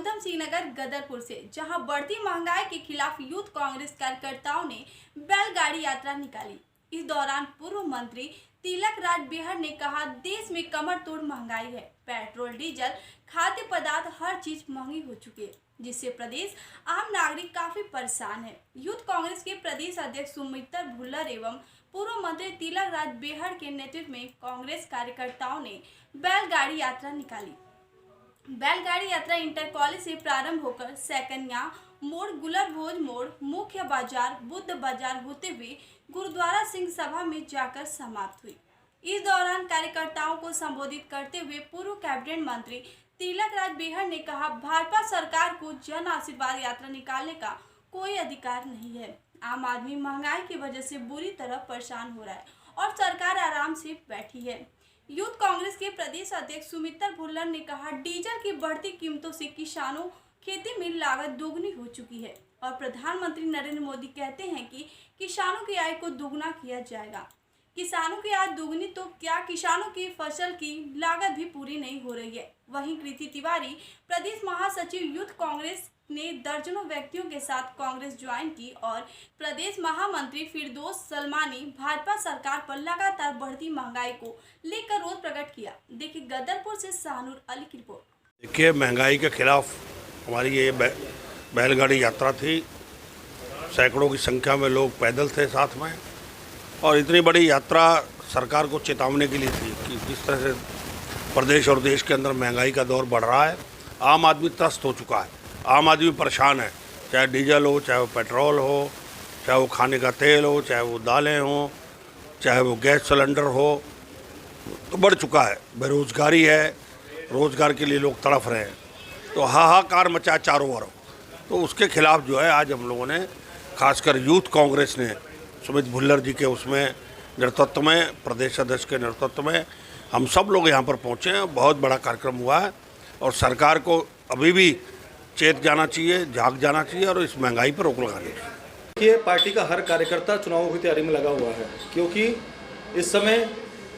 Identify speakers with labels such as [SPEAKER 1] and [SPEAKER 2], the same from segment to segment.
[SPEAKER 1] ऊधम सिंह नगर गदरपुर से, जहां बढ़ती महंगाई के खिलाफ यूथ कांग्रेस कार्यकर्ताओं ने बैलगाड़ी यात्रा निकाली। इस दौरान पूर्व मंत्री तिलक राज बेहड़ ने कहा, देश में कमर तोड़ महंगाई है। पेट्रोल, डीजल, खाद्य पदार्थ हर चीज महंगी हो चुकी है, जिससे प्रदेश आम नागरिक काफी परेशान है। यूथ कांग्रेस के प्रदेश अध्यक्ष सुमित्र भुल्लर एवं पूर्व मंत्री तिलक राज बेहड़ के नेतृत्व में कांग्रेस कार्यकर्ताओं ने बैलगाड़ी यात्रा निकाली। बैलगाड़ी यात्रा इंटर कॉलेज से प्रारंभ होकर सैकन्या मोड़, गुलरभोज मोड़, मुख्य बाजार, बुद्ध बाजार होते हुए गुरुद्वारा सिंह सभा में जाकर समाप्त हुई। इस दौरान कार्यकर्ताओं को संबोधित करते हुए पूर्व कैबिनेट मंत्री तिलक राज बेहड़ ने कहा, भाजपा सरकार को जन आशीर्वाद यात्रा निकालने का कोई अधिकार नहीं है। आम आदमी महंगाई की वजह से बुरी तरह परेशान हो रहा है और सरकार आराम से बैठी है। यूथ कांग्रेस के प्रदेश अध्यक्ष सुमित्र भुल्लर ने कहा, डीजल की बढ़ती कीमतों से किसानों खेती में लागत दोगुनी हो चुकी है और प्रधानमंत्री नरेंद्र मोदी कहते हैं कि किसानों की आय को दोगुना किया जाएगा। किसानों की आय दोगुनी तो क्या, किसानों की फसल की लागत भी पूरी नहीं हो रही है। वहीं कृति तिवारी, प्रदेश महासचिव यूथ कांग्रेस ने दर्जनों व्यक्तियों के साथ कांग्रेस ज्वाइन की और प्रदेश महामंत्री फिरदौस सलमानी भाजपा सरकार पर लगातार बढ़ती महंगाई को लेकर रोष प्रकट किया। देखिए गदरपुर से शाहनूर अली की रिपोर्ट।
[SPEAKER 2] देखिए, महंगाई के खिलाफ हमारी ये बैलगाड़ी यात्रा थी। सैकड़ों की संख्या में लोग पैदल थे साथ में, और इतनी बड़ी यात्रा सरकार को चेतावनी के लिए थी कि जिस तरह से प्रदेश और देश के अंदर महंगाई का दौर बढ़ रहा है, आम आदमी त्रस्त हो चुका है, आम आदमी परेशान है। चाहे डीजल हो, चाहे वो पेट्रोल हो, चाहे वो खाने का तेल हो, चाहे वो दालें हो, चाहे वो गैस सिलेंडर हो, तो बढ़ चुका है। बेरोजगारी है, रोजगार के लिए लोग तड़फ रहे हैं, तो हाहाकार मचा चारों ओर। तो उसके खिलाफ जो है आज हम लोगों ने, खासकर यूथ कांग्रेस ने सुमित भुल्लर जी के उसमें नेतृत्व में, प्रदेश अध्यक्ष के नेतृत्व में हम सब लोग यहाँ पर पहुँचे हैं। बहुत बड़ा कार्यक्रम हुआ है और सरकार को अभी भी चेत जाना चाहिए, जाग जाना चाहिए और इस महंगाई पर रोक लगानी चाहिए।
[SPEAKER 3] ये पार्टी का हर कार्यकर्ता चुनावों की तैयारी में लगा हुआ है, क्योंकि इस समय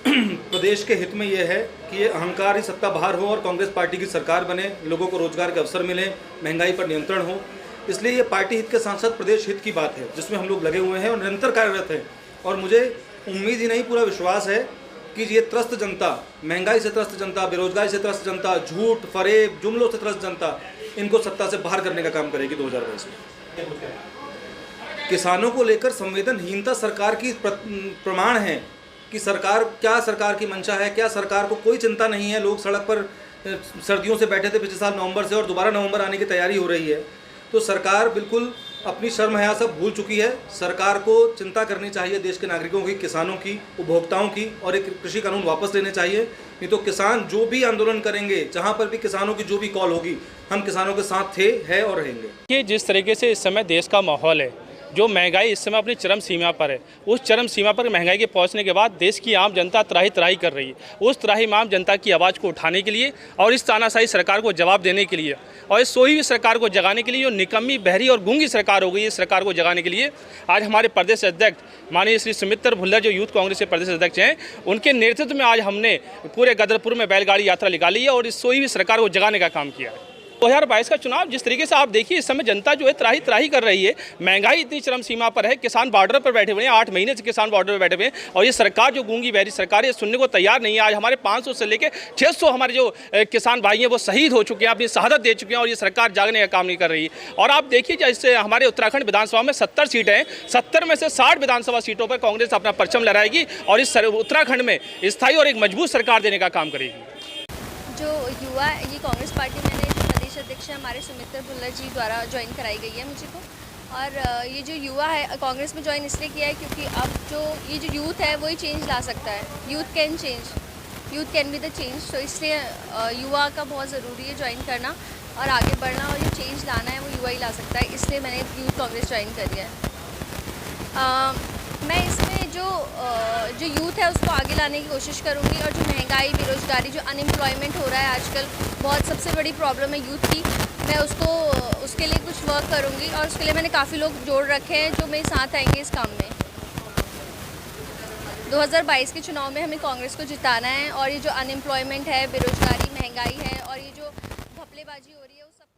[SPEAKER 3] प्रदेश के हित में ये है कि ये अहंकारी सत्ता बाहर हो और कांग्रेस पार्टी की सरकार बने, लोगों को रोजगार के अवसर मिले, महंगाई पर नियंत्रण हो। इसलिए ये पार्टी हित के सांसद प्रदेश हित की बात है, जिसमें हम लोग लगे हुए हैं और निरंतर कार्यरत हैं। और मुझे उम्मीद ही नहीं, पूरा विश्वास है कि ये त्रस्त जनता, महंगाई से त्रस्त जनता, बेरोजगारी से त्रस्त जनता, झूठ फरेब जुमलों से त्रस्त जनता, इनको सत्ता से बाहर करने का काम करेगी 2022 में। किसानों को लेकर संवेदनहीनता सरकार की प्रमाण है कि सरकार की मंशा है, क्या सरकार को कोई चिंता नहीं है। लोग सड़क पर सर्दियों से बैठे थे पिछले साल नवंबर से, और दोबारा नवंबर आने की तैयारी हो रही है। तो सरकार बिल्कुल अपनी शर्म हया सब भूल चुकी है। सरकार को चिंता करनी चाहिए देश के नागरिकों की, किसानों की, उपभोक्ताओं की, और एक कृषि कानून वापस लेने चाहिए। नहीं तो किसान जो भी आंदोलन करेंगे, जहां पर भी किसानों की जो भी कॉल होगी, हम किसानों के साथ थे, है और रहेंगे।
[SPEAKER 4] कि जिस तरीके से इस समय देश का माहौल है, जो महंगाई इस समय अपनी चरम सीमा पर है, उस चरम सीमा पर महंगाई के पहुंचने के बाद देश की आम जनता त्राही त्राही कर रही है। उस त्राही आम जनता की आवाज़ को उठाने के लिए और इस तानाशाही सरकार को जवाब देने के लिए और इस सोई हुई सरकार को जगाने के लिए, जो निकम्मी, बहरी और गूंगी सरकार हो गई है, इस सरकार को जगाने के लिए आज हमारे प्रदेश अध्यक्ष माननीय श्री सुमित्र भुल्लर, जो यूथ कांग्रेस के प्रदेश अध्यक्ष हैं, उनके नेतृत्व में आज हमने पूरे गदरपुर में बैलगाड़ी यात्रा निकाली है और इस सोई हुई सरकार को जगाने का काम किया है। 2022 का चुनाव जिस तरीके से आप देखिए, इस समय जनता जो है त्राही त्राही कर रही है, महंगाई इतनी चरम सीमा पर है, किसान बॉर्डर पर बैठे हुए हैं, 8 महीने से किसान बॉर्डर पर बैठे हुए हैं, और ये सरकार जो गूंगी बहरी सरकार है, सुनने को तैयार नहीं है। आज हमारे 500 से लेकर 600 हमारे जो किसान भाई हैं वो शहीद हो चुके हैं, अपनी शहादत दे चुके हैं, और ये सरकार जागने का काम नहीं कर रही है। और आप देखिए, जैसे हमारे उत्तराखंड विधानसभा में 70 सीटें हैं, 70 में से 60 विधानसभा सीटों पर कांग्रेस अपना परचम लहराएगी और इस उत्तराखंड में स्थायी और एक मजबूत सरकार देने का काम करेगी।
[SPEAKER 5] जो युवा, ये कांग्रेस पार्टी में अध्यक्ष हमारे सुमित्र भुल्लर जी द्वारा ज्वाइन कराई गई है मुझे को। और ये जो युवा है कांग्रेस में ज्वाइन इसलिए किया है क्योंकि अब जो ये जो यूथ है वही चेंज ला सकता है। Youth can change, youth can be the change. तो इसलिए युवा का बहुत ज़रूरी है ज्वाइन करना और आगे बढ़ना, और ये चेंज लाना है वो युवा ही ला सकता है। इसलिए मैंने यूथ कांग्रेस ज्वाइन करी है। मैं इसमें जो यूथ है उसको आगे लाने की कोशिश करूँगी, और जो महंगाई, बेरोजगारी, जो अनएम्प्लॉयमेंट हो रहा है आजकल, बहुत सबसे बड़ी प्रॉब्लम है यूथ की, मैं उसके लिए कुछ वर्क करूँगी। और उसके लिए मैंने काफ़ी लोग जोड़ रखे हैं जो मेरे साथ आएंगे इस काम में। 2022 के चुनाव में हमें कांग्रेस को जिताना है, और ये जो अनएम्प्लॉयमेंट है, बेरोजगारी, महंगाई है, और ये जो घपलेबाजी हो रही है, उस सब